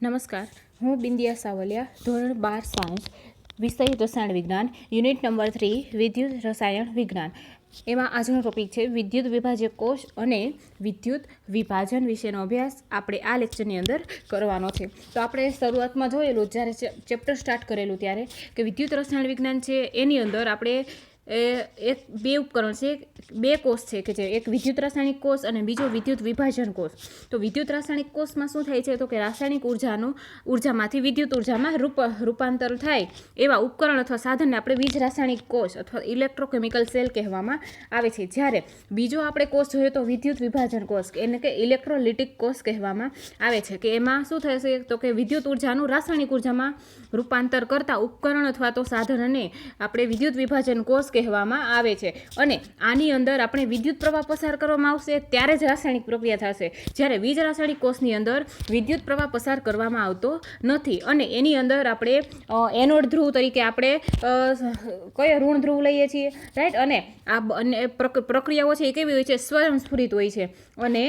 નમસ્કાર, હું બિંદિયા સાવલિયા, ધોરણ 12 સાયન્સ, વિષય રસાયણ વિજ્ઞાન, યુનિટ નંબર 3 વિદ્યુત રસાયણ વિજ્ઞાન. એમાં આજનો ટોપિક છે વિદ્યુત વિભાજક કોષ અને વિદ્યુત વિભાજન વિશેનો અભ્યાસ આપણે આ લેક્ચરની અંદર કરવાનો છે. તો આપણે શરૂઆતમાં જોયેલું જ્યારે ચેપ્ટર સ્ટાર્ટ કરેલું ત્યારે કે વિદ્યુત રસાયણ વિજ્ઞાન છે એની અંદર આપણે એક બે ઉપકરણ છે, બે કોષ છે કે જે એક વિદ્યુત રાસાયણિક કોષ અને બીજો વિદ્યુત વિભાજન કોષ. તો વિદ્યુત રાસાયણિક કોષમાં શું થાય છે તો કે રાસાયણિક ઉર્જામાંથી વિદ્યુત ઉર્જામાં રૂપાંતર થાય એવા ઉપકરણ અથવા સાધનને આપણે વીજ રાસાયણિક કોષ અથવા ઇલેક્ટ્રોકેમિકલ સેલ કહેવામાં આવે છે. જ્યારે બીજો આપણે કોષ જોઈએ તો વિદ્યુત વિભાજન કોષ એને કે ઇલેક્ટ્રોલિટિક કોષ કહેવામાં આવે છે કે એમાં શું થશે તો કે વિદ્યુત ઉર્જાનું રાસાયણિક ઉર્જામાં રૂપાંતર કરતા ઉપકરણ અથવા તો સાધનને આપણે વિદ્યુત વિભાજન કોષ કહેવામાં આવે છે. અને આની અંદર આપણે વિદ્યુત પ્રવાહ પસાર કરવામાં આવશે ત્યારે જ રાસાયણિક પ્રક્રિયા થશે. જ્યારે વીજ રાસાયણિક કોષની અંદર વિદ્યુત પ્રવાહ પસાર કરવામાં આવતો નથી અને એની અંદર આપણે એનોડ ધ્રુવ તરીકે આપણે કયો ઋણ ધ્રુવ લઈએ છીએ, રાઈટ. અને આ પ્રક્રિયાઓ છે એ કેવી હોય છે, સ્વયંસ્ફુરિત હોય છે અને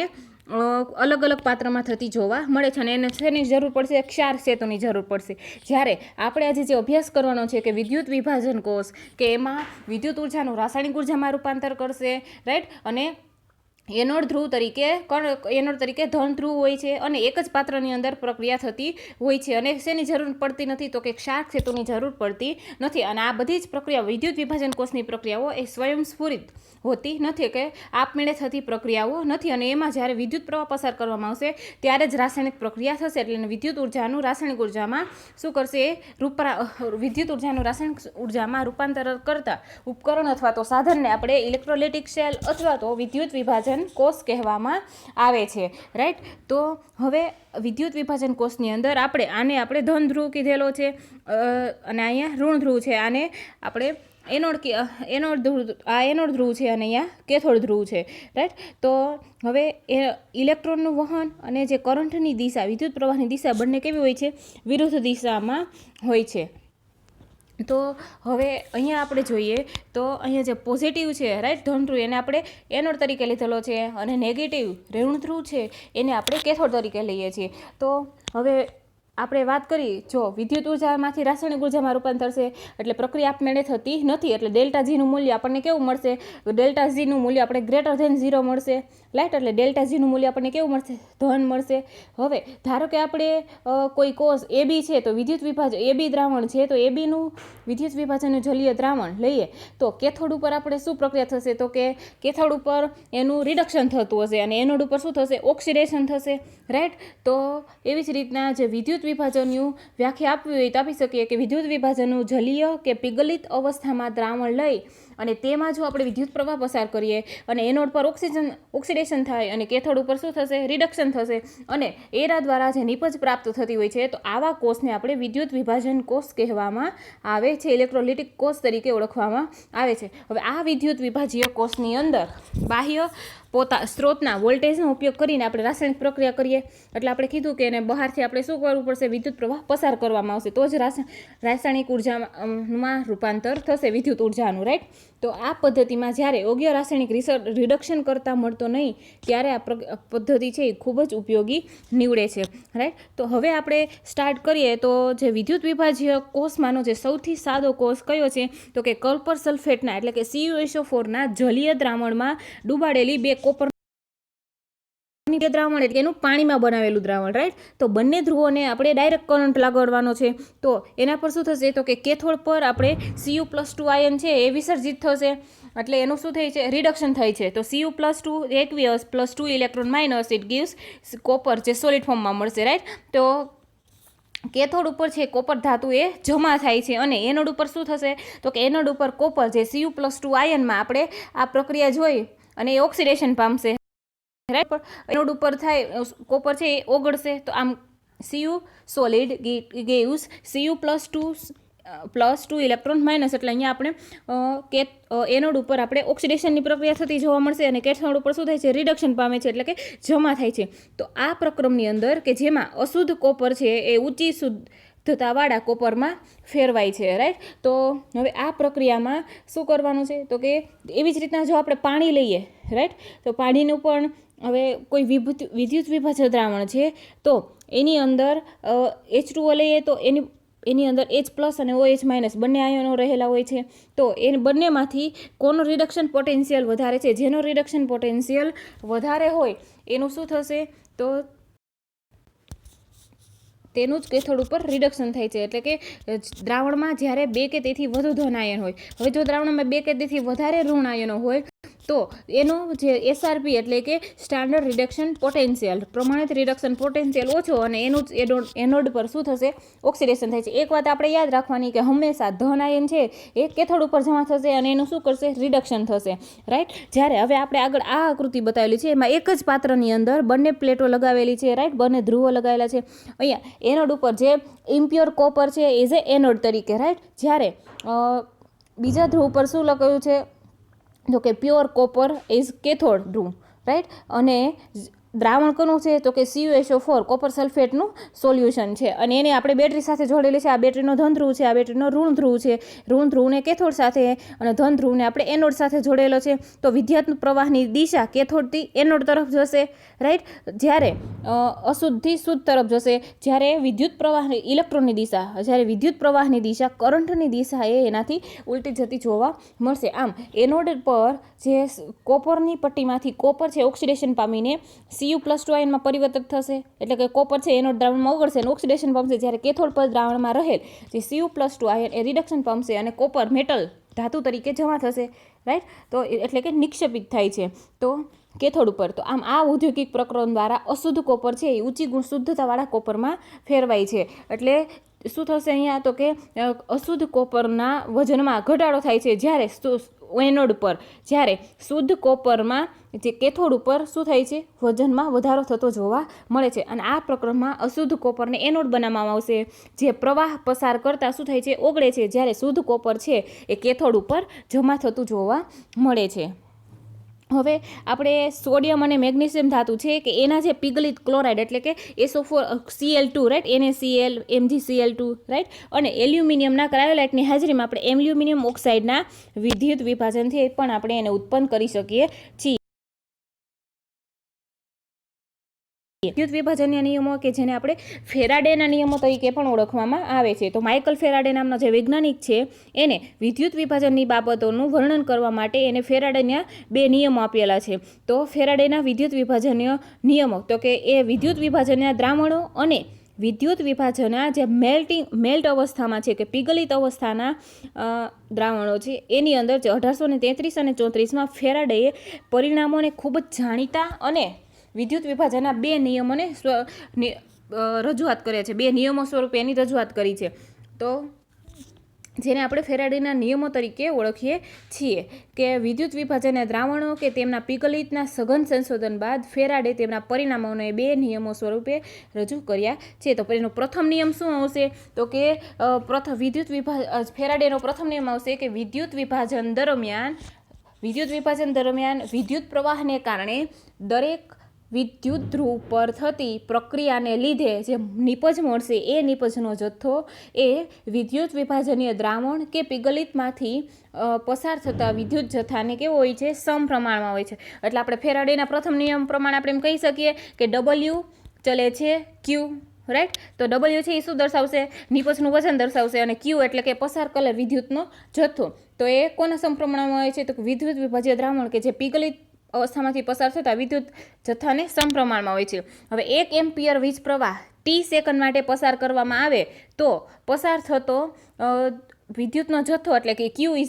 અલગ અલગ પાત્રમાં થતી જોવા મળે છે. અને એને શેની જરૂર પડશે, ક્ષાર સેતુની જરૂર પડશે. જ્યારે આપણે આજે જે અભ્યાસ કરવાનો છે કે વિદ્યુત વિભાજન કોષ કે એમાં વિદ્યુત ઉર્જાનું રાસાયણિક ઉર્જામાં રૂપાંતર કરશે, રાઈટ. અને એનોડ તરીકે ધન ધ્રુવ હોય છે અને એક જ પાત્રની અંદર પ્રક્રિયા થતી હોય છે અને શેની જરૂર પડતી નથી તો કે ક્ષાર સેતુની જરૂર પડતી નથી. અને આ બધી જ પ્રક્રિયાઓ વિદ્યુત વિભાજન કોષની પ્રક્રિયાઓ એ સ્વયંસ્ફુરિત હોતી નથી કે આપમેળે થતી પ્રક્રિયાઓ નથી. અને એમાં જ્યારે વિદ્યુત પ્રવાહ પસાર કરવામાં આવશે ત્યારે જ રાસાયણિક પ્રક્રિયા થશે. એટલે વિદ્યુત ઉર્જાનું રાસાયણિક ઉર્જામાં શું કરશે, વિદ્યુત ઉર્જાનું રાસાયણિક ઉર્જામાં રૂપાંતર કરતા ઉપકરણ અથવા તો સાધનને આપણે ઇલેક્ટ્રોલિટિક સેલ અથવા તો વિદ્યુત વિભાજન કોષ કહેવામાં આવે છે, રાઈટ. તો હવે વિદ્યુત વિભાજન કોષની અંદર આપણે ધન ધ્રુવ કીધેલો છે અને અહીંયા ઋણ ધ્રુવ છે. આને આપણે એનોડ ધ્રુવ છે અને અહીંયા કેથોડ ધ્રુવ છે, રાઈટ. તો હવે ઇલેક્ટ્રોનનું વહન અને જે કરંટની દિશા, વિદ્યુત પ્રવાહની દિશા બંને કેવી હોય છે, વિરુદ્ધ દિશામાં હોય છે. તો હવે અહીંયા આપણે જોઈએ તો અહીંયા જે પોઝિટિવ છે, રાઈટ, ધન ધ્રુવ એને આપણે એનોડ તરીકે લીધેલો છે અને નેગેટિવ ઋણ ધ્રુવ છે એને આપણે કેથોડ તરીકે લઈએ છીએ. તો હવે આપણે વાત કરી, જો વિદ્યુત ઉર્જામાંથી રાસાયણિક ઉર્જામાં રૂપાંતર છે એટલે પ્રક્રિયા આપમેળે થતી નથી. એટલે ડેલ્ટા જીનું મૂલ્ય આપણને કેવું મળશે, ડેલ્ટા જીનું મૂલ્ય આપણે ગ્રેટર ધેન 0 મળશે, રાઈટ. એટલે ડેલ્ટા જીનું મૂલ્ય આપણને કેવું મળશે, ધન મળશે. હવે ધારો કે આપણે કોઈ કોષ એબી છે તો વિદ્યુત વિભાજન એબી દ્રાવણ છે તો એબીનું વિદ્યુત વિભાજનનું જલીય દ્રાવણ લઈએ તો કેથોડ ઉપર આપણે શું પ્રક્રિયા થશે તો કે કેથોડ ઉપર એનું રિડક્શન થતું હશે અને એનોડ ઉપર શું થશે, ઓક્સિડેશન થશે, રાઈટ. તો એવી જ રીતના જે વિદ્યુત વિભાજનનું વ્યાખ્યા આપવી હોય તો આપી શકીએ કે વિદ્યુત વિભાજનનું જલીય કે પીગલિત અવસ્થામાં દ્રાવણ લઈ અને તેમાં જો આપણે વિદ્યુત પ્રવાહ પસાર કરીએ અને એનોડ પર ઓક્સિડેશન થાય અને કેથોડ ઉપર શું થશે, રિડક્શન થશે અને એના દ્વારા જે નિપજ પ્રાપ્ત થતી હોય છે તો આવા કોષને આપણે વિદ્યુત વિભાજન કોષ કહેવામાં આવે છે, ઇલેક્ટ્રોલિટિક કોષ તરીકે ઓળખવામાં આવે છે. હવે આ વિદ્યુત વિભાજ્ય કોષની અંદર બાહ્ય સ્ત્રોતના વોલ્ટેજનો ઉપયોગ કરીને આપણે રાસાયણિક પ્રક્રિયા કરીએ એટલે આપણે કીધું કે એને બહારથી આપણે શું કરવું પડશે, વિદ્યુત પ્રવાહ પસાર કરવામાં આવશે તો જ રાસાયણિક ઉર્જામાં રૂપાંતર થશે વિદ્યુત ઉર્જાનું, રાઈટ. તો આ પદ્ધતિમાં જ્યારે યોગ્ય રાસાયણિક રિડક્શન કરતાં મળતો નહીં ત્યારે આ પદ્ધતિ છે એ ખૂબ જ ઉપયોગી નીવડે છે, રાઈટ. તો હવે આપણે સ્ટાર્ટ કરીએ તો જે વિદ્યુત વિભાજ્ય કોષમાંનો જે સૌથી સાદો કોષ કયો છે તો કે કોપર સલ્ફેટના એટલે કે CuSO4ના જલીય દ્રાવણમાં ડૂબાડેલી બે કોપર દ્રાવણ એટલે એનું પાણીમાં બનાવેલું દ્રાવણ, રાઈટ. તો બંને ધ્રુવોને આપણે ડાયરેક્ટ કરંટ લગાડવાનો છે તો એના પર શું થશે તો કે કેથોડ પર આપણે Cu+2 આયન છે એ વિસર્જિત થશે એટલે એનું શું થાય છે, રિડક્શન થાય છે. તો Cu+2 aqueous +2 electron minus it gives copper જે સોલિડ ફોર્મમાં મળશે, રાઈટ. તો કેથોડ ઉપર છે કોપર ધાતુ એ જમા થાય છે અને એનોડ ઉપર શું થશે તો કે એનોડ ઉપર કોપર જે Cu+2 આયનમાં આપણે આ પ્રક્રિયા જોઈ અને એ ઓક્સિડેશન પામશે, રાઈટ. એનોડ ઉપર થાય કોપર છે એ ઓગળશે તો આમ Cu solid gives Cu+2 electron minus એટલે અહીંયા આપણે એનોડ ઉપર આપણે ઓક્સિડેશનની પ્રક્રિયા થતી જોવા મળશે અને કેથોડ ઉપર શું થાય છે, રિડક્શન પામે છે એટલે કે જમા થાય છે. તો આ પ્રક્રમની અંદર કે જેમાં અશુદ્ધ કોપર છે એ ઊંચી શુદ્ધતાવાળા કોપરમાં ફેરવાય છે, રાઈટ. તો હવે આ પ્રક્રિયામાં શું કરવાનું છે તો કે એવી જ રીતના જો આપણે પાણી લઈએ, રાઈટ, તો પાણીનું પણ હવે કોઈ વિદ્યુત વિભાજક દ્રાવણ છે તો એની અંદર H2O લઈએ તો એની અંદર H+ અને OH- બંને આયનો રહેલા હોય છે. તો એ બંનેમાંથી કોનો રિડક્શન પોટેન્શિયલ વધારે છે? જેનો રિડક્શન પોટેન્શિયલ વધારે હોય એનું શું થશે? તો તેનું જ કેથોડ ઉપર રિડક્શન થાય છે. એટલે કે દ્રાવણમાં જ્યારે 2 કે તેથી વધુ ધન આયન હોય, હવે જો દ્રાવણમાં 2 કે તેથી વધારે ઋણ આયનો હોય તો એનો જે SRP એટલે કે સ્ટાન્ડર્ડ રિડક્શન પોટેન્શિયલ, પ્રમાણિત રિડક્શન પોટેન્શિયલ ઓછો, અને એનું જ એનોડ પર શું થશે? ઓક્સિડેશન થાય છે. એક વાત આપણે યાદ રાખવાની કે હંમેશા ધન આયન છે એ કેથોડ ઉપર જમા થશે અને એનું શું કરશે? રિડક્શન થશે, રાઈટ. જ્યારે હવે આપણે આગળ આ આકૃતિ બતાવેલી છે એમાં એક જ પાત્રની અંદર બંને પ્લેટો લગાવેલી છે, રાઈટ, બંને ધ્રુવો લગાવેલા છે. અહીંયા એનોડ ઉપર જે ઇમ્પ્યોર કોપર છે એઝ એ એનોડ તરીકે, રાઈટ. જ્યારે બીજા ધ્રુવ પર શું લગાવ્યું છે? તો કે pure copper is cathode Dhruv, right. અને દ્રાવણ કોનું છે? તો કે CuSO4 કોપર સલ્ફેટનું સોલ્યુશન છે, અને એને આપણે બેટરી સાથે જોડેલી છે. આ બેટરીનો ધન ધ્રુવ છે, આ બેટરીનો ઋણ ધ્રુવ છે. ઋણ ધ્રુવને કેથોડ સાથે અને ધન ધ્રુવને આપણે એનોડ સાથે જોડેલો છે. તો વિદ્યુત પ્રવાહની દિશા કેથોડથી એનોડ તરફ જશે, રાઈટ. જ્યારે અશુદ્ધથી શુદ્ધ તરફ જશે. જ્યારે વિદ્યુત પ્રવાહની ઇલેક્ટ્રોનની દિશા, જ્યારે વિદ્યુત પ્રવાહની દિશા કરંટની દિશા એ એનાથી ઉલટી જતી જોવા મળશે. આમ એનોડ પર જે કોપરની પટ્ટીમાંથી કોપર છે ઓક્સિડેશન પામીને Cu+2 આયનમાં પરિવર્તિત થશે. એટલે કે કોપર છે એનોડ દ્રાવણમાં ઓગળશે અને ઓક્સિડેશન પામશે. જ્યારે કેથોડ પર દ્રાવણમાં રહેલ જે Cu+2 આયન એ રિડક્શન પામશે અને કોપર મેટલ ધાતુ તરીકે જમા થશે, રાઈટ. તો એટલે કે નિક્ષેપિત થાય છે તો કેથોડ ઉપર. તો આમ આ ઔદ્યોગિક પ્રકરણ દ્વારા અશુદ્ધ કોપર છે એ ઊંચી ગુણ શુદ્ધતાવાળા કોપરમાં ફેરવાય છે. એટલે શું થશે અહીંયા? તો કે અશુદ્ધ કોપરના વજનમાં ઘટાડો થાય છે જ્યારે એનોડ પર, જ્યારે શુદ્ધ કોપરમાં જે કેથોડ ઉપર શું થાય છે? વજનમાં વધારો થતો જોવા મળે છે. અને આ પ્રકરણમાં અશુદ્ધ કોપરને એનોડ બનાવવામાં આવશે, જે પ્રવાહ પસાર કરતાં શું થાય છે? ઓગળે છે. જ્યારે શુદ્ધ કોપર છે એ કેથોડ ઉપર જમા થતું જોવા મળે છે. હવે આપણે સોડિયમ અને મેગ્નેશિયમ ધાતુ છે કે એના જે પીગલિત ક્લોરાઇડ એટલે કે SO4Cl2, right, NaCl, MgCl2, right, અને એલ્યુમિનિયમના ક્રાયોલાઇટની હાજરીમાં આપણે એલ્યુમિનિયમ ઓક્સાઇડના વિદ્યુત વિભાજનથી પણ આપણે એને ઉત્પન્ન કરી શકીએ છીએ. વિદ્યુત વિભાજનના નિયમો કે જેને આપણે ફેરાડેના નિયમો તરીકે પણ ઓળખવામાં આવે છે. તો માઇકલ ફેરાડે નામના જે વૈજ્ઞાનિક છે એને વિદ્યુત વિભાજનની બાબતોનું વર્ણન કરવા માટે એને ફેરાડેના 2 નિયમો આપેલા છે. તો ફેરાડેના વિદ્યુત વિભાજનીય નિયમો, તો કે એ વિદ્યુત વિભાજનના દ્રાવણો અને વિદ્યુત વિભાજનના જે મેલ્ટ અવસ્થામાં છે કે પીગલિત અવસ્થાના દ્રાવણો છે એની અંદર જે 1833 અને 34માં ફેરાડેએ પરિણામોને ખૂબ જ જાણીતા અને વિદ્યુત વિભાજનના 2 નિયમોને રજૂઆત કર્યા છે. 2 નિયમો સ્વરૂપે એની રજૂઆત કરી છે. તો જેને આપણે ફેરાડેના નિયમો તરીકે ઓળખીએ છીએ. કે વિદ્યુત વિભાજનના દ્રાવણો કે તેમના પીગલિતના સઘન સંશોધન બાદ ફેરાડે તેમના પરિણામોને 2 નિયમો સ્વરૂપે રજૂ કર્યા છે. તો એનો પ્રથમ નિયમ શું આવશે? તો કે ફેરાડેનો પ્રથમ નિયમ આવશે કે વિદ્યુત વિભાજન દરમિયાન વિદ્યુત પ્રવાહને કારણે દરેક વિદ્યુત ધ્રુવ પર થતી પ્રક્રિયાને લીધે જે નિપજ મળશે એ નિપજનો જથ્થો એ વિદ્યુત વિભાજનીય દ્રાવણ કે પીગલિતમાંથી પસાર થતા વિદ્યુત જથ્થાને કેવો હોય છે? સમપ્રમાણમાં હોય છે. એટલે આપણે ફેરાડેના પ્રથમ નિયમ પ્રમાણે આપણે એમ કહી શકીએ કે W ચલે છે Q, રાઈટ. તો W છે એ શું દર્શાવશે? નિપજનું વજન દર્શાવશે. અને Q એટલે કે પસાર કરેલ વિદ્યુતનો જથ્થો. તો એ કોના સમપ્રમાણમાં હોય છે? તો વિદ્યુત વિભાજ્ય દ્રાવણ કે જે પીગલિત અવસ્થામાંથી પસાર થતા વિદ્યુત જથ્થાને સમપ્રમાણમાં હોય છે. હવે 1 એમ્પિયર વીજ પ્રવાહ t સેકન્ડ માટે પસાર કરવામાં આવે તો પસાર થતો વિદ્યુતનો જથ્થો એટલે કે Q =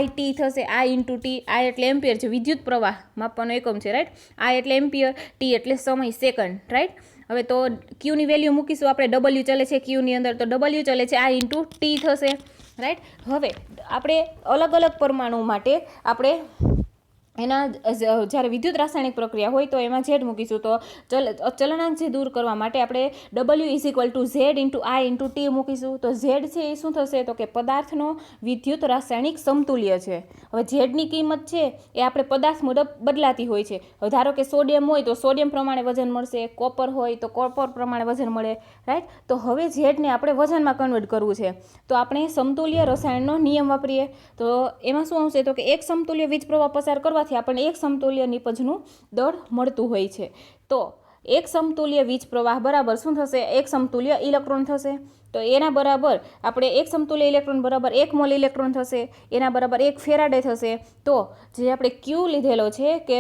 IT થશે. I × T. I એટલે એમ્પિયર છે, વિદ્યુત પ્રવાહ માપવાનો એકમ છે, રાઈટ. I એટલે એમ્પિયર, T એટલે સમય, સેકન્ડ, રાઈટ. હવે તો Qની વેલ્યુ મૂકીશું આપણે. W ચલે છે Qની અંદર, તો W ચલે છે I × T થશે, રાઈટ. હવે આપણે અલગ અલગ પરમાણુ માટે આપણે એના જ્યારે વિદ્યુત રાસાયણિક પ્રક્રિયા હોય તો એમાં Z મૂકીશું. તો ચલનાંક જે દૂર કરવા માટે આપણે W = Z × I × T મૂકીશું. તો Z છે એ શું થશે? તો કે પદાર્થનો વિદ્યુત રાસાયણિક સમતુલ્ય છે. હવે Zની કિંમત છે એ આપણે પદાર્થ મુજબ બદલાતી હોય છે. ધારો કે સોડિયમ હોય તો સોડિયમ પ્રમાણે વજન મળશે, કોપર હોય તો કોપર પ્રમાણે વજન મળે, રાઈટ. તો હવે Zને આપણે વજનમાં કન્વર્ટ કરવું છે તો આપણે સમતુલ્ય રસાયણનો નિયમ વાપરીએ. તો એમાં શું આવશે? તો કે એક સમતુલ્ય વીજ પ્રવાહ પસાર કરવાથી આપણને એક સમતુલ્ય નિપજનું દળ મળતું હોય છે. તો એક સમતુલ્ય વીજ પ્રવાહ બરાબર શું થશે? એક સમતુલ્ય ઇલેક્ટ્રોન થશે. તો એના બરાબર આપણે એક સમતુલ્ય ઇલેક્ટ્રોન બરાબર 1 મોલ ઇલેક્ટ્રોન થશે, એના બરાબર 1 ફેરાડે થશે. તો જે આપણે ક્યુ લીધેલો છે કે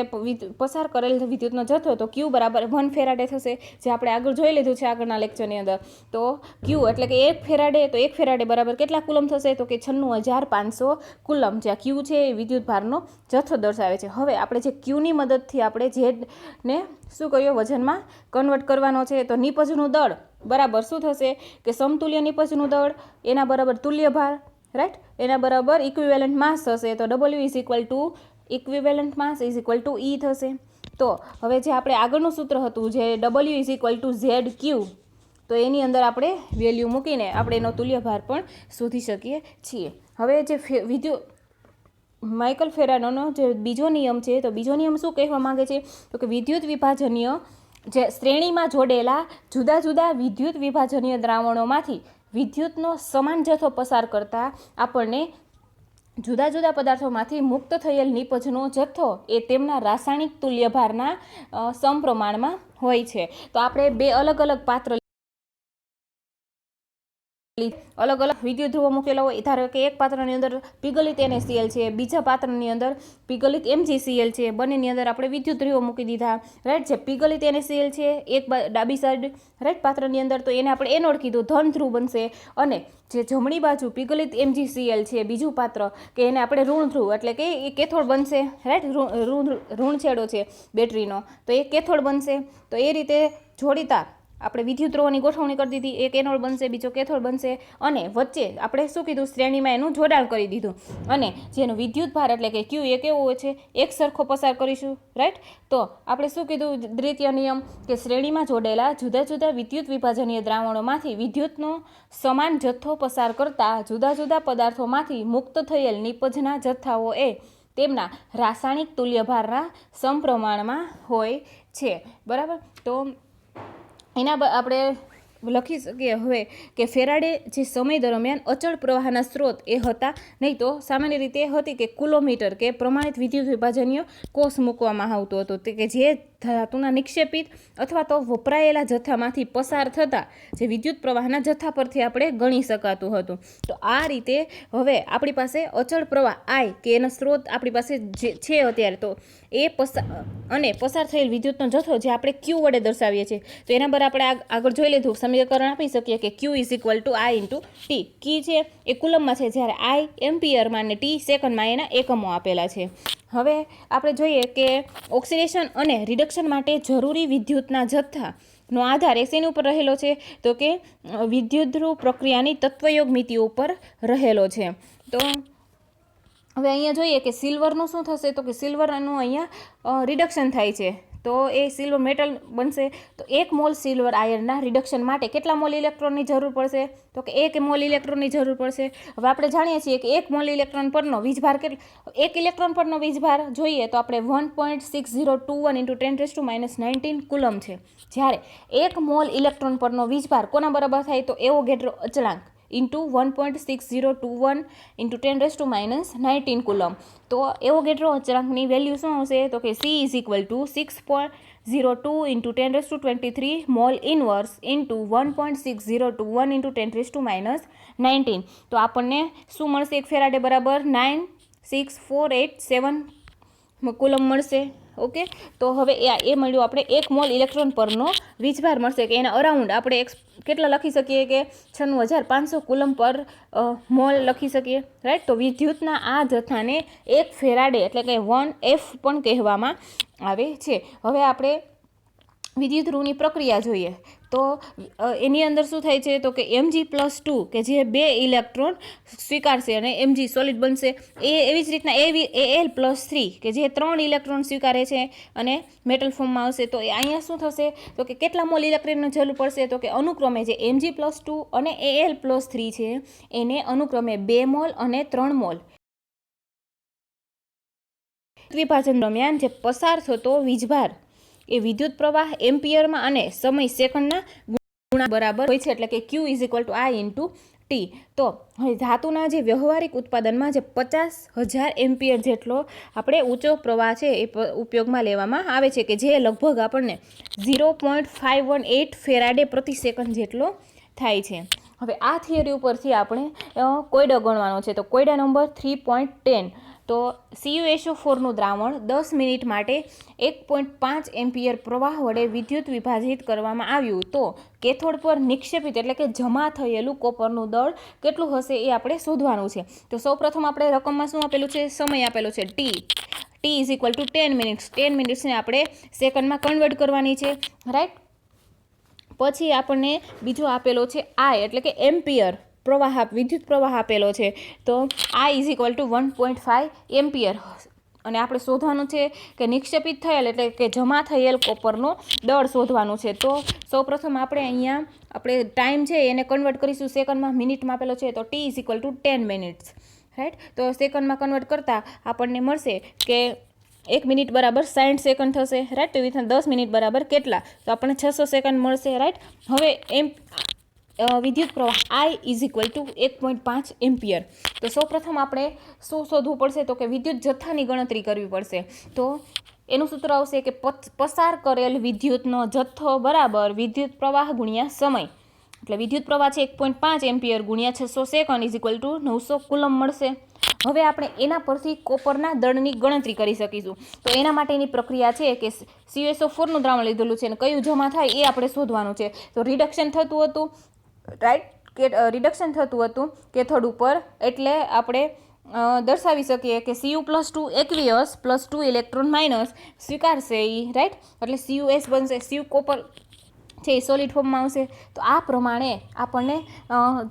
પસાર કરેલ વિદ્યુતનો જથ્થો, તો ક્યુ બરાબર 1 ફેરાડે થશે, જે આપણે આગળ જોઈ લીધું છે આગળના લેક્ચરની અંદર. તો ક્યુ એટલે કે 1 ફેરાડે, તો 1 ફેરાડે બરાબર કેટલા કુલમ થશે? તો કે 96,500 કુલમ. જ્યાં ક્યુ છે એ વિદ્યુત ભારનો જથ્થો દર્શાવે છે. હવે આપણે જે ક્યુની મદદથી આપણે ઝેડને શું કર્યો? વજનમાં કન્વર્ટ કરવાનો છે. તો નિપજનું દળ બરાબર શું થશે? કે સમતુલ્ય નિપજનું દળ એના બરાબર તુલ્ય ભાર, રાઈટ, એના બરાબર ઇક્વિવેલન્ટ માસ થશે. તો W is equal two equivalent mass is equal two E થશે. તો હવે જે આપણે આગળનું સૂત્ર હતું, જે W is equal two ZQ, તો એની અંદર આપણે વેલ્યુ મૂકીને આપણે એનો તુલ્ય ભાર પણ શોધી શકીએ છીએ. હવે જે માઇકલ ફેરાડોનો જે બીજો નિયમ છે, તો બીજો નિયમ શું કહેવા માંગે છે? તો કે વિદ્યુત વિભાજનીય જે શ્રેણીમાં જોડેલા જુદા જુદા વિદ્યુત વિભાજનીય દ્રાવણોમાંથી વિદ્યુતનો સમાન જથ્થો પસાર કરતા આપણને જુદા જુદા પદાર્થોમાંથી મુક્ત થયેલ નિપજનો જથ્થો એ તેમના રાસાયણિક તુલ્યભારના સમપ્રમાણમાં હોય છે. તો આપણે બે અલગ અલગ પાત્ર અલગ અલગ વિદ્યુત ધ્રુવો મૂકેલા હોય. ધારો કે એક પાત્રની અંદર પીગલિત NaCl છે, બીજા પાત્રની અંદર પીગલિત MgCl છે. બંનેની અંદર આપણે વિદ્યુત ધ્રુવો મૂકી દીધા, રાઈટ. જે પીગલિત NaCl છે એક ડાબી સાઈડ, રાઈટ, પાત્રની અંદર, તો એને આપણે એનોડ કીધું, ધન ધ્રુવ બનશે. અને જે જમણી બાજુ પીગલિત MgCl છે બીજું પાત્ર, કે એને આપણે ઋણ ધ્રુવ એટલે કે એ કેથોડ બનશે, રાઈટ. ઋણ છેડો છે બેટરીનો, તો એ કેથોડ બનશે. તો એ રીતે જોડીતા આપણે વિદ્યુત ધ્રુવોની ગોઠવણી કરી દીધી. એક એનોડ બનશે, બીજો કેથોડ બનશે, અને વચ્ચે આપણે શું કીધું? શ્રેણીમાં એનું જોડાણ કરી દીધું. અને જેનો વિદ્યુત ભાર એટલે કે ક્યુ એ કેવો હોય છે? એક સરખો પસાર કરીશું, રાઈટ. તો આપણે શું કીધું? દ્વિતીય નિયમ, કે શ્રેણીમાં જોડેલા જુદા જુદા વિદ્યુત વિભાજનીય દ્રાવણોમાંથી વિદ્યુતનો સમાન જથ્થો પસાર કરતા જુદા જુદા પદાર્થોમાંથી મુક્ત થયેલ નિપજના જથ્થાઓ એ તેમના રાસાયણિક તુલ્યભારના સમપ્રમાણમાં હોય છે, બરાબર. તો એના આપણે લખી શકીએ હવે કે ફેરાડે જે સમય દરમિયાન અચળ પ્રવાહના સ્ત્રોત એ હતા નહીં. તો સામાન્ય રીતે હતી કે કુલોમીટર કે પ્રમાણિત વિદ્યુત વિભાજનીય કોષ મૂકવામાં આવતો હતો, તે કે જે ધાતુના નિક્ષેપિત અથવા તો વપરાયેલા જથ્થામાંથી પસાર થતા જે વિદ્યુત પ્રવાહના જથ્થા પરથી આપણે ગણી શકાતું હતું. તો આ રીતે હવે આપણી પાસે અચળ પ્રવાહ I કે એનો સ્ત્રોત આપણી પાસે જે છે અત્યારે, તો એ પસાર થયેલ વિદ્યુતનો જથ્થો જે આપણે ક્યુ વડે દર્શાવીએ છીએ, તો એના પર આપણે આગળ જોઈ લીધું સમીકરણ આપી શકીએ કે Q is equal to I into T. કી છે એ કુલમમાં છે, જ્યારે I એમ્પિયરમાં અને ટી સેકન્ડમાં એના એકમો આપેલા છે. હવે આપણે જોઈએ કે ઓક્સિડેશન અને રિડક્શન માટે જરૂરી વિદ્યુતના જથ્થાનો આધાર શેની ઉપર રહેલો છે? તો કે વિદ્યુત ધ્રુવ પ્રક્રિયાની તત્વયોગ મિતિઓ ઉપર રહેલો છે. તો હવે અહીંયા જોઈએ કે સિલ્વરનું શું થશે? તો કે સિલ્વરનું અહીંયા રિડક્શન થાય છે, તો એ સિલ્વર મેટલ બનશે. તો 1 મોલ સિલ્વર આયર્નના રિડક્શન માટે કેટલા મોલ ઇલેક્ટ્રોનની જરૂર પડશે? તો કે 1 મોલ ઇલેક્ટ્રોનની જરૂર પડશે. હવે આપણે જાણીએ છીએ કે 1 મોલ ઇલેક્ટ્રોન પરનો વીજભાર કેટલો? 1 ઇલેક્ટ્રોન પરનો વીજભાર જોઈએ તો આપણે 1.6021 ઇન્ટુ 10⁻⁹ કુલમ છે. જ્યારે 1 મોલ ઇલેક્ટ્રોન પરનો વીજભાર કોના બરાબર થાય? તો એવોગેડ્રો અચળાંક ઇન્ટુ 1.6021 ઇન્ટુ 10⁻⁹ કુલમ. તો એવોગેડ્રો અચળાંકની વેલ્યુ શું હશે? તો કે C is equal two 6.02 into 10⁻23 mall inverse into 1.6021 into 10⁻⁹. તો આપણને શું મળશે? 1 ફેરાડે બરાબર 96487 કુલમ મળશે. ઓકે, તો હવે એ મળ્યું આપણે 1 મોલ ઇલેક્ટ્રોન પરનો વીજભાર મળશે, કે એના અરાઉન્ડ આપણે કેટલા લખી શકીએ? કે 96,500 કુલમ પર મોલ લખી શકીએ, રાઈટ. તો વિદ્યુતના આ જથ્થાને 1 ફેરાડે એટલે કે 1F પણ કહેવામાં આવે છે. હવે આપણે વિદ્યુત ધ્રુવની પ્રક્રિયા જોઈએ તો એની અંદર શું થાય છે? તો કે Mg+2 કે જે 2 ઇલેક્ટ્રોન સ્વીકારશે અને Mg સોલિડ બનશે. એવી જ રીતના Al+3 કે જે 3 ઇલેક્ટ્રોન સ્વીકારે છે અને મેટલ ફોર્મમાં આવશે. તો અહીંયા શું થશે? તો કે કેટલા મોલ ઇલેક્ટ્રોનની જરૂર પડશે? તો કે અનુક્રમે જે Mg+2 અને Al+3 છે એને અનુક્રમે 2 મોલ અને 3 મોલ વિભાજન દરમિયાન જે પસાર થતો વીજભાર એ વિદ્યુત પ્રવાહ એમ્પિયરમાં અને સમય સેકન્ડના ગુણા બરાબર હોય છે, એટલે કે Q is equal to I into T. તો હવે ધાતુના જે વ્યવહારિક ઉત્પાદનમાં જે 50,000 એમ્પિયર જેટલો આપણે ઊંચો પ્રવાહ છે એ ઉપયોગમાં લેવામાં આવે છે, કે જે લગભગ આપણને 0.518 ફેરાડે પ્રતિ સેકન્ડ જેટલો થાય છે. હવે આ થિયરી ઉપરથી આપણે કોયડો ગણવાનો છે. તો કોયડા નંબર 3.10. તો CuSO4નું દ્રાવણ 10 મિનિટ માટે 1.5 એમ્પિયર પ્રવાહ વડે વિદ્યુત વિભાજિત કરવામાં આવ્યું તો કેથોડ પર નિક્ષેપિત એટલે કે જમા થયેલું કોપરનું દળ કેટલું હશે એ આપણે શોધવાનું છે. તો સૌપ્રથમ આપણે રકમમાં શું આપેલું છે? સમય આપેલો છે T. T is equal two 10 minutes. 10 મિનિટ્સને આપણે સેકન્ડમાં કન્વર્ટ કરવાની છે, રાઈટ. પછી આપણને બીજો આપેલો છે આઈ એટલે કે એમ્પિયર પ્રવાહ, વિદ્યુત પ્રવાહ આપેલો છે. તો આઈ ઇઝ ઇક્વલ ટુ 1.5 એમ્પિયર. અને આપણે શોધવાનું છે કે નિક્ષેપિત થયેલ એટલે કે જમા થયેલ કોપરનો દળ શોધવાનું છે. તો સૌપ્રથમ આપણે અહીંયા આપણે ટાઈમ છે એને કન્વર્ટ કરીશું સેકન્ડમાં, મિનિટમાં આપેલો છે. તો T is equal two 10 minutes, right. તો સેકન્ડમાં કન્વર્ટ કરતાં આપણને મળશે કે 1 મિનિટ બરાબર 60 સેકન્ડ થશે, રાઈટ. તો એવી રીતના 10 મિનિટ બરાબર કેટલા? તો આપણને 600 સેકન્ડ મળશે, રાઈટ. હવે વિદ્યુત પ્રવાહ આઈ ઇઝ ઇક્વલ ટુ 1.5 એમ્પિયર. તો સૌપ્રથમ આપણે શું શોધવું પડશે? તો કે વિદ્યુત જથ્થાની ગણતરી કરવી પડશે. તો એનું સૂત્ર આવશે કે પસાર કરેલ વિદ્યુતનો જથ્થો બરાબર વિદ્યુત પ્રવાહ ગુણ્યા સમય. એટલે વિદ્યુત પ્રવાહ છે 1.5 એમ્પિયર ગુણ્યા 600 second is equal two 900 coulomb મળશે. હવે આપણે એના પરથી કોપરના દળની ગણતરી કરી શકીશું. તો એના માટેની પ્રક્રિયા છે કે CuSO4નું દ્રાવણ લીધેલું છે અને કયું જમા થાય એ આપણે શોધવાનું છે. તો રિડક્શન થતું હતું, રાઈટ, કે રિડક્શન થતું હતું કેથોડ ઉપર, એટલે આપણે દર્શાવી શકીએ કે Cu+2 એક્વિયસ +2 ઇલેક્ટ્રોન માઇનસ સ્વીકારશે એ, રાઈટ. એટલે CuS બનશે, Cu કોપર છે એ સોલિડ ફોર્મમાં આવશે. તો આ પ્રમાણે આપણને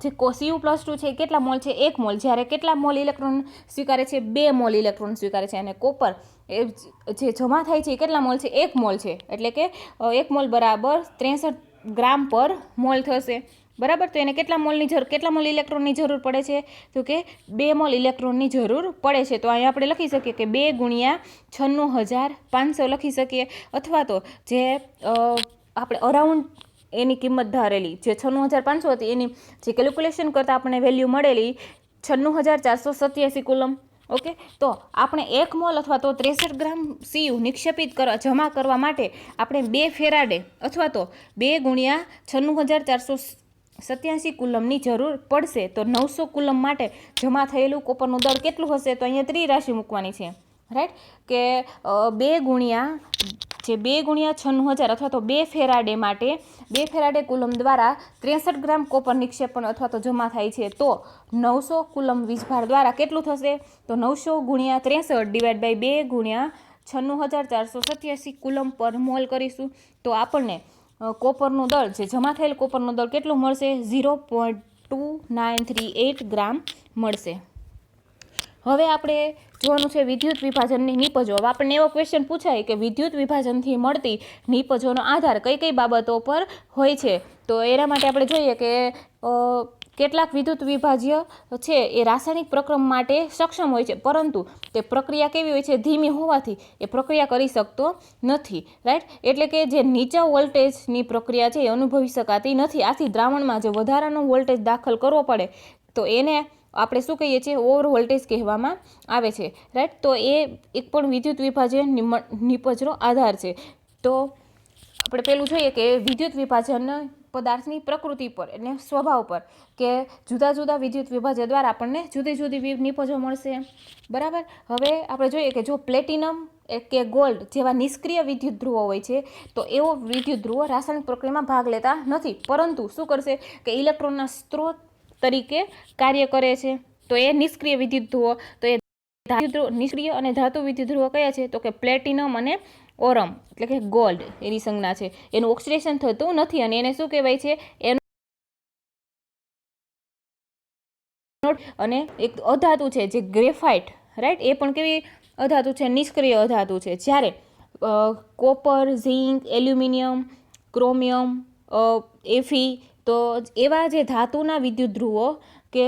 જે Cu+2 છે એ કેટલા મોલ છે? 1 મોલ. જ્યારે કેટલા મોલ ઇલેક્ટ્રોન સ્વીકારે છે? 2 મોલ ઇલેક્ટ્રોન સ્વીકારે છે. અને કોપર એ જે જમા થાય છે એ કેટલા મોલ છે? 1 મોલ છે. એટલે કે 1 મોલ બરાબર 63 ગ્રામ પર મોલ થશે, બરાબર. તો એને કેટલા મોલ ઇલેક્ટ્રોનની જરૂર પડે છે? તો કે 2 મોલ ઇલેક્ટ્રોનની જરૂર પડે છે. તો અહીંયા આપણે લખી શકીએ કે 2 ગુણ્યા 96,500 લખી શકીએ. અથવા તો જે આપણે અરાઉન્ડ એની કિંમત ધારેલી જે 96,500 હતી એની જે કેલ્ક્યુલેશન કરતાં આપણને વેલ્યુ મળેલી 96,487 કુલમ. ઓકે. તો આપણે 1 મોલ અથવા તો 63 ગ્રામ Cu નિક્ષેપિત જમા કરવા માટે આપણે 2 ફેરાડે અથવા તો 2 ગુણ્યા 96,487 કુલમની જરૂર પડશે. તો 900 કુલમ માટે જમા થયેલું કોપરનું દળ કેટલું હશે? તો અહીંયા ત્રિરાશિ મૂકવાની છે, રાઈટ. કે 2 ગુણ્યા 96,000 અથવા તો 2 ફેરાડે માટે 2 ફેરાડે કુલમ દ્વારા 63 ગ્રામ કોપર નિક્ષેપણ અથવા તો જમા થાય છે. તો 900 કુલમ વીજભાર દ્વારા કેટલું થશે? તો 900 ગુણ્યા 63 ડિવાઈડ બાય 2 ગુણ્યા 96,487 કુલમ પર મોલ કરીશું. તો આપણને કોપરનું દળ, જે જમા થયેલ કોપરનું દળ કેટલું મળશે? 0.2938 ગ્રામ મળશે. હવે આપણે જોવાનું છે વિદ્યુત વિભાજનની નિપજો. હવે આપણને એવો ક્વેશ્ચન પૂછાય કે વિદ્યુત વિભાજનથી મળતી નિપજોનો આધાર કઈ કઈ બાબતો પર હોય છે? તો એના માટે આપણે જોઈએ કે કેટલાક વિદ્યુત વિભાજ્ય છે એ રાસાયણિક પ્રક્રમ માટે સક્ષમ હોય છે, પરંતુ તે પ્રક્રિયા કેવી હોય છે? ધીમી હોવાથી એ પ્રક્રિયા કરી શકતો નથી, રાઈટ. એટલે કે જે નીચા વોલ્ટેજની પ્રક્રિયા છે એ અનુભવી શકાતી નથી. આથી દ્રાવણમાં જે વધારાનો વોલ્ટેજ દાખલ કરવો પડે તો એને આપણે શું કહીએ છીએ? ઓવર વોલ્ટેજ કહેવામાં આવે છે, રાઈટ. તો એ એક પણ વિદ્યુત વિભાજન નિપજનો આધાર છે. તો આપણે પેલું જોઈએ કે વિદ્યુત વિભાજન પદાર્થની પ્રકૃતિ પર એટલે સ્વભાવ પર, કે જુદા જુદા વિદ્યુત વિભાજન દ્વારા આપણને જુદી જુદી નિપજો મળશે, બરાબર. હવે આપણે જોઈએ કે જો પ્લેટિનમ કે ગોલ્ડ જેવા નિષ્ક્રિય વિદ્યુત ધ્રુવો હોય છે તો એવો વિદ્યુત ધ્રુવો રાસાયણિક પ્રક્રિયામાં ભાગ લેતા નથી, પરંતુ શું કરશે કે ઇલેક્ટ્રોનના સ્ત્રોત તરીકે કાર્ય કરે છે. તો એ નિષ્ક્રિય વિદ્યુત ધ્રુવો. તો એ નિષ્ક્રિય અને ધાતુ વિદ્યુત ધ્રુવો કયા છે? તો કે પ્લેટિનમ અને ઓરમ એટલે કે ગોલ્ડ એની સંજ્ઞા છે. એનું ઓક્સિડેશન થતું નથી અને એને શું કહેવાય છે? અને એક અધાતુ છે જે ગ્રેફાઇટ, રાઈટ. એ પણ કેવી અધાતુ છે? નિષ્ક્રિય અધાતુ છે. જ્યારે કોપર, ઝિંક, એલ્યુમિનિયમ, ક્રોમિયમ, એફી, તો એવા જે ધાતુના વિદ્યુત ધ્રુવો કે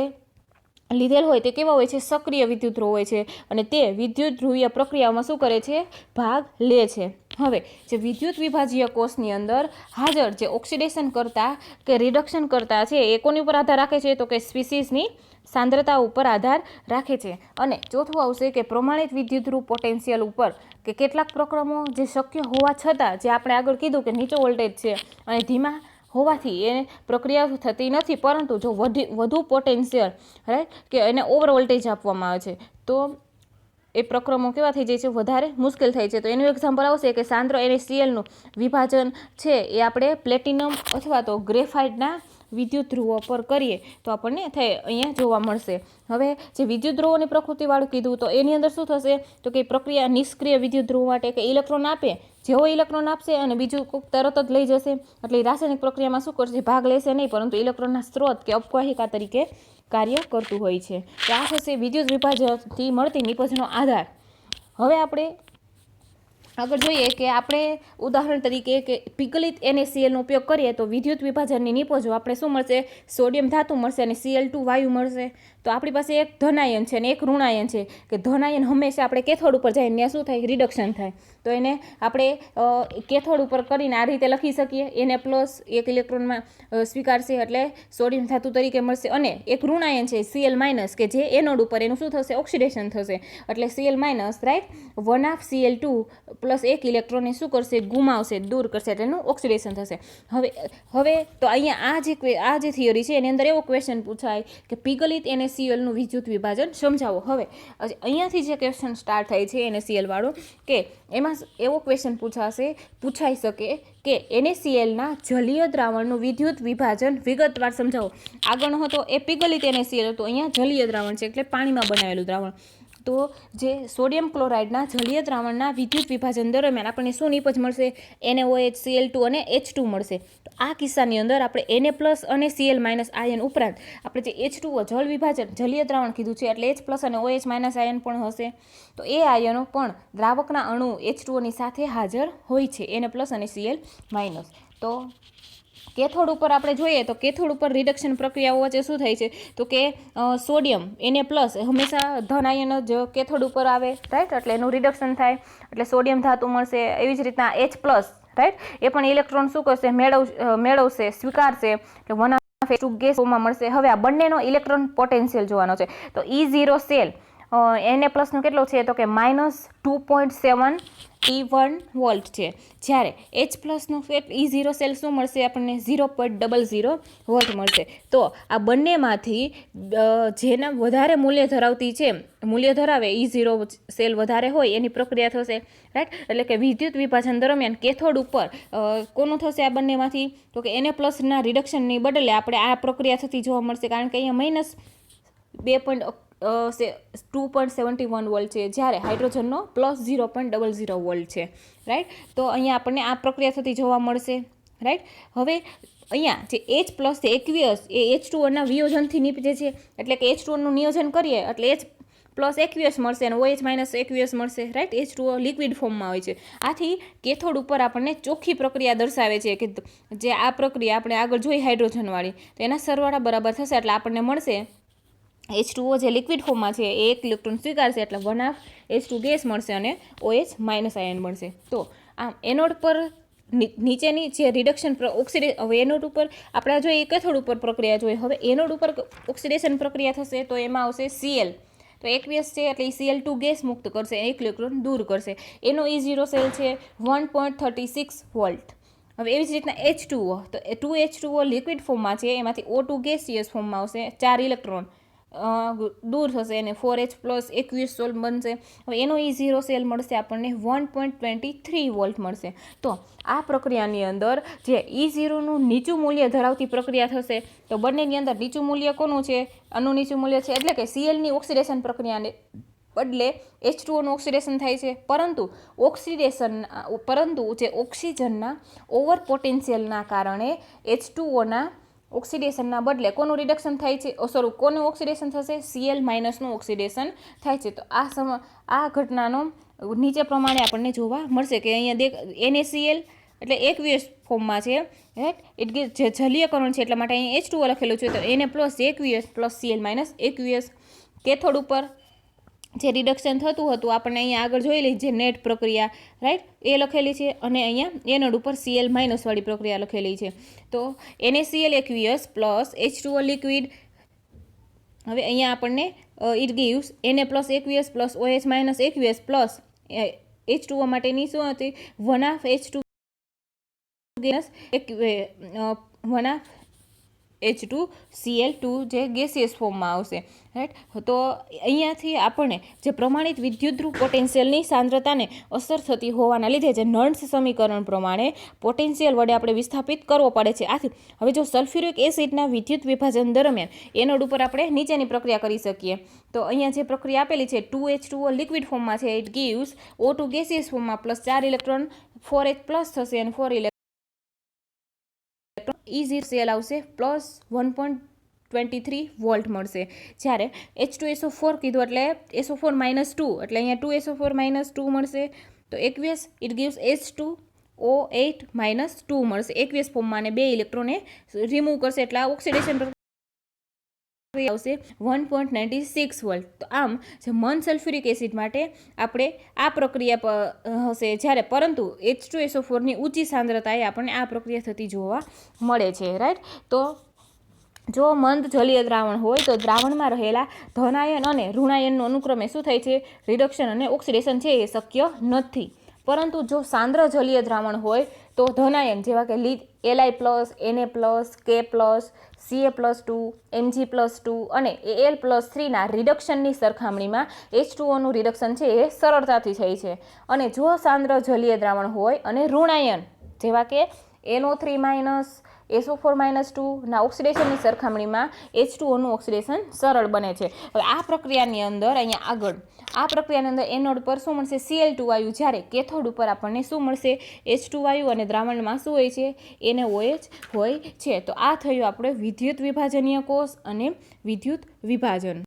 લીધેલ હોય તે કેવા હોય છે? સક્રિય વિદ્યુત ધ્રુવો હોય છે અને તે વિદ્યુત ધ્રુવીય પ્રક્રિયાઓમાં શું કરે છે? ભાગ લે છે, હવે જે વિદ્યુત વિભાજીય કોષની અંદર હાજર જે ઓક્સિડેશન કરતા કે રિડક્શન કરતા છે એ કોની ઉપર આધાર રાખે છે? તો કે સ્પીસીસની સાંદ્રતા ઉપર આધાર રાખે છે. અને ચોથું આવશે કે પ્રમાણિત વિદ્યુતરૂપ પોટેન્શિયલ ઉપર કે કેટલાક પ્રક્રમો જે શક્ય હોવા છતાં, જે આપણે આગળ કીધું કે નીચો વોલ્ટેજ છે અને ધીમા હોવાથી એ પ્રક્રિયા થતી નથી, પરંતુ જો વધુ પોટેન્શિયલ રાઈટ કે એને ઓવર વોલ્ટેજ આપવામાં આવે છે તો એ પ્રક્રમો કેવા થઈ જાય છે? વધારે મુશ્કેલ થાય છે. તો એનું એક્ઝામ્પલ આવશે કે સાંદ્ર NaClનું વિભાજન છે એ આપણે પ્લેટિનમ અથવા તો ગ્રેફાઇટના વિદ્યુત ધ્રુવો પર કરીએ તો આપણને અહીંયા જોવા મળશે. હવે જે વિદ્યુત ધ્રુવોની પ્રકૃતિવાળું કીધું તો એની અંદર શું થશે? તો કે પ્રક્રિયા નિષ્ક્રિય વિદ્યુત ધ્રુવ માટે કે ઇલેક્ટ્રોન આપે, જેવો ઇલેક્ટ્રોન આપશે અને બીજું કોઈક તરત જ લઈ જશે, એટલે રાસાયણિક પ્રક્રિયામાં શું કરશે? ભાગ લેશે નહીં, પરંતુ ઇલેક્ટ્રોનના સ્ત્રોત કે અપવાહિકા તરીકે કાર્ય કરતું હોય છે. તો આ થશે વિદ્યુત વિભાજનથી મળતી નિપજનો આધાર. હવે આપણે આગળ જોઈએ કે આપણે ઉદાહરણ તરીકે કે પિગલિત NaClનો ઉપયોગ કરીએ તો વિદ્યુત વિભાજનની નિપજો આપણે શું મળશે? સોડિયમ ધાતુ મળશે અને Cl2 વાયુ મળશે. તો આપણી પાસે એક ધનાયન છે અને એક ઋણાયન છે કે ધનાયન હંમેશા આપણે કેથોડ ઉપર જાય ત્યાં શું થાય? રિડક્શન થાય. તો એને આપણે કેથોડ ઉપર કરીને આ રીતે લખી શકીએ, Na પ્લસ એક ઇલેક્ટ્રોનમાં સ્વીકારશે એટલે સોડિયમ ધાતુ તરીકે મળશે. અને એક ઋણાયન છે Cl માઇનસ કે જે એનોડ ઉપર એનું શું થશે? ઓક્સિડેશન થશે, એટલે Cl minus right 1/Cl2 plus એક ઇલેક્ટ્રોન શું કરશે? ગુમાવશે, દૂર કરશે, એટલે એનું ઓક્સિડેશન થશે. હવે તો અહીંયા આ જે થિયરી છે એની અંદર એવો ક્વેશ્ચન પૂછાય કે પિગલિત NaClનું વિદ્યુત વિભાજન સમજાવો. હવે અહીંયાથી જે ક્વેશ્ચન સ્ટાર્ટ થાય છે NaCl વાળો, કે એમાં એવો ક્વેશ્ચન પૂછાઈ શકે કે NaClના જલીય દ્રાવણનું વિદ્યુત વિભાજન વિગતવાર સમજાવો. આગળનો હતો એ પિગલિત NaCl હતો, અહીંયા જલીય દ્રાવણ છે એટલે પાણીમાં બનાવેલું દ્રાવણ. તો જે સોડિયમ ક્લોરાઇડના જલીય દ્રાવણના વિદ્યુત વિભાજન દરમિયાન આપણને શું નિપજ મળશે? NaOH, Cl2 અને H2 મળશે. તો આ કિસ્સાની અંદર આપણે Na પ્લસ અને Cl માઇનસ આયન ઉપરાંત આપણે જે H2O જળ વિભાજન જલીય દ્રાવણ કીધું છે એટલે H પ્લસ અને OH માઇનસ આયન પણ હશે. તો એ આયનો પણ દ્રાવકના અણુ H2Oની સાથે હાજર હોય છે, Na પ્લસ અને Cl માઇનસ. તો કેથોડ ઉપર આપણે જોઈએ તો કેથોડ ઉપર રિડક્શન પ્રક્રિયાઓ વચ્ચે શું થાય છે? તો કે સોડિયમ Na પ્લસ હંમેશા ધન આયન જ કેથોડ ઉપર આવે રાઈટ, એટલે એનું રિડક્શન થાય એટલે સોડિયમ ધાતુ મળશે. એવી જ રીતના H પ્લસ રાઈટ એ પણ ઇલેક્ટ્રોન શું કરશે? મેળવશે, સ્વીકારશે, એટલે 1/H2 ગેસ ફોર્મમાં મળશે. હવે આ બંનેનો ઇલેક્ટ્રોન પોટેન્શિયલ જોવાનો છે. તો E0 સેલ Na પ્લસનો કેટલો છે? તો કે -2.7 E1 વોલ્ટ છે, જ્યારે H પ્લસનો E0 સેલ શું મળશે? આપણને 0.00 વોલ્ટ મળશે. તો આ બંનેમાંથી જેના વધારે મૂલ્ય ધરાવે E0 સેલ વધારે હોય એની પ્રક્રિયા થશે રાઈટ. એટલે કે વિદ્યુત વિભાજન દરમિયાન કેથોડ ઉપર કોનું થશે આ બંનેમાંથી? તો કે Na પ્લસના રિડક્શનની બદલે આપણે આ પ્રક્રિયા થતી જોવા મળશે, કારણ કે અહીંયા -2.71 વોલ્ટ છે, જ્યારે હાઇડ્રોજનનો +0.00 વોલ્ટ છે રાઈટ. તો અહીંયા આપણને આ પ્રક્રિયા થતી જોવા મળશે રાઈટ. હવે અહીંયા જે H પ્લસ છે એકવીયસ એ H2Oના વિયોજનથી નીપજે છે, એટલે કે H2Oનું નિયોજન કરીએ એટલે H પ્લસ એકવીયસ મળશે અને OH માઇનસ એકવીયસ મળશે રાઈટ. H2O લિક્વિડ ફોર્મમાં હોય છે. આથી કેથોડ ઉપર આપણને ચોખ્ખી પ્રક્રિયા દર્શાવે છે કે જે આ પ્રક્રિયા આપણે આગળ જોઈ હાઇડ્રોજનવાળી, તો એના સરવાળા બરાબર થશે એટલે આપણને મળશે H2O જે લિક્વિડ ફોર્મમાં છે એ એક ઇલેક્ટ્રોન સ્વીકારશે એટલે 1/H2 ગેસ મળશે અને OH માઇનસ આયન મળશે. તો આમ એનોડ પર નીચેની જે રિડક્શન હવે એનોડ ઉપર આપણે જોઈએ કેથોડ ઉપર પ્રક્રિયા જોઈએ. હવે એનોડ ઉપર ઓક્સિડેશન પ્રક્રિયા થશે તો એમાં આવશે Cl, તો એકવીયસ છે એટલે Cl2 ગેસ મુક્ત કરશે, એક ઇલેક્ટ્રોન દૂર કરશે. એનો E0 સેલ છે 1.36 વોલ્ટ. હવે એવી જ રીતના H2O, તો 2H2O લિક્વિડ ફોર્મમાં છે, એમાંથી O2 ગેસિયસ ફોર્મમાં આવશે, 4 ઇલેક્ટ્રોન દૂર થશે અને 4H પ્લસ એકવીયસ સોલ બનશે. હવે એનો E0 સેલ મળશે આપણને 1.23 વોલ્ટ મળશે. તો આ પ્રક્રિયાની અંદર જે E0નું નીચું મૂલ્ય ધરાવતી પ્રક્રિયા થશે, તો બંનેની અંદર નીચું મૂલ્ય કોનું છે? આનું નીચું મૂલ્ય છે, એટલે કે Clની ઓક્સિડેશન પ્રક્રિયાને બદલે H2Oનું ઓક્સિડેશન થાય છે, પરંતુ જે ઓક્સિજનના ઓવર પોટેન્શિયલના કારણે H2Oના ઓક્સિડેશનના બદલે કોનું રિડક્શન થાય છે? કોનું ઓક્સિડેશન થશે? Cl માઇનસનું ઓક્સિડેશન થાય છે. તો આ ઘટનાનો નીચે પ્રમાણે આપણને જોવા મળશે કે અહીંયા NaCl એટલે એકવીયસ ફોર્મમાં છે રાઈટ, એટલે જે જલીયકરણ છે એટલા માટે અહીંયા H2O લખેલું છે. તો Na plus aqueous plus Cl minus aqueous. Cathode ઉપર જે રિડક્શન થતું હતું આપણે અહીંયા આગળ જોઈ લઈએ, જે નેટ પ્રક્રિયા રાઈટ એ લખેલી છે, અને અહીંયા એનોડ ઉપર Cl માઇનસવાળી પ્રક્રિયા લખેલી છે. તો NaCl aqueous plus H2O liquid. હવે અહીંયા આપણને it gives Na plus aqueous plus OH minus aqueous plus H2O માટેની શું હતી, 1/H2 1/H2Cl2 જે ગેસિયસ ફોર્મમાં આવશે રાઈટ. તો અહીંયાથી આપણને જે પ્રમાણિત વિદ્યુતધ્રુવ પોટેન્શિયલની સાંદ્રતાને અસર થતી હોવાના લીધે જે નર્ન્સ સમીકરણ પ્રમાણે પોટેન્શિયલ વડે આપણે વિસ્થાપિત કરવો પડે છે. આથી હવે જો સલ્ફ્યુરિક એસિડના વિદ્યુત વિભાજન દરમિયાન એનોડ ઉપર આપણે નીચેની પ્રક્રિયા કરી શકીએ. તો અહીંયા જે પ્રક્રિયા આપેલી છે 2H2O લિક્વિડ ફોર્મમાં છે, ઇટ ગીવ્સ O2 ગેસિયસ ફોર્મમાં પ્લસ 4 ઇલેક્ટ્રોન 4H પ્લસ થશે અને 4 ઇલેક્ટ્રોન E0Cl આવશે પ્લસ 1.23 વોલ્ટ મળશે. જ્યારે H2SO4 કીધું એટલે SO4 -2 એટલે અહીંયા 2SO4 -2 મળશે. તો એક્વિયસ ઇટ ગીવ્સ H2O8 -2 મળશે એક્વિયસ ફોર્મમાં, અને 2 ઇલેક્ટ્રોને રિમૂવ કરશે એટલે આ ઓક્સિડેશન આવશે 1.96 વોલ્ટ. તો આમ જે મન સલ્ફ્યુરિક એસિડ માટે આપણે આ પ્રક્રિયા હશે, જ્યારે પરંતુ H2SO4ની ઊંચી સાંદ્રતાએ આપણને આ પ્રક્રિયા થતી જોવા મળે છે રાઈટ. તો જો મંદ જલીય દ્રાવણ હોય તો દ્રાવણમાં રહેલા ધનાયન અને ઋણાયનનું અનુક્રમે શું થાય છે, રિડક્શન અને ઓક્સિડેશન છે એ શક્ય નથી. પરંતુ જો સાંદ્ર જલીય દ્રાવણ હોય તો ધનાયન જેવા કે Li+, Na+, K+, Ca+2, Mg+2 અને Al+3 ના રિડક્શનની સરખામણીમાં H2Oનું રિડક્શન છે એ સરળતાથી થાય છે. અને જો સાંદ્ર જલીય દ્રાવણ હોય અને ઋણાયન જેવા કે NO3- SO4- 2 ના ઓક્સિડેશનની સરખામણીમાં H2Oનું ઓક્સિડેશન સરળ બને છે. હવે આ પ્રક્રિયાની અંદર અહીંયા આગળ આ પ્રક્રિયાની અંદર એનોડ પર શું મળશે, Cl2 વાયુ, જ્યારે કેથોડ ઉપર આપણને શું મળશે, H2 વાયુ, અને દ્રાવણમાં શું હોય છે, NaOH હોય છે. તો આ થયું આપણે વિદ્યુત વિભાજનીય કોષ અને વિદ્યુત વિભાજન.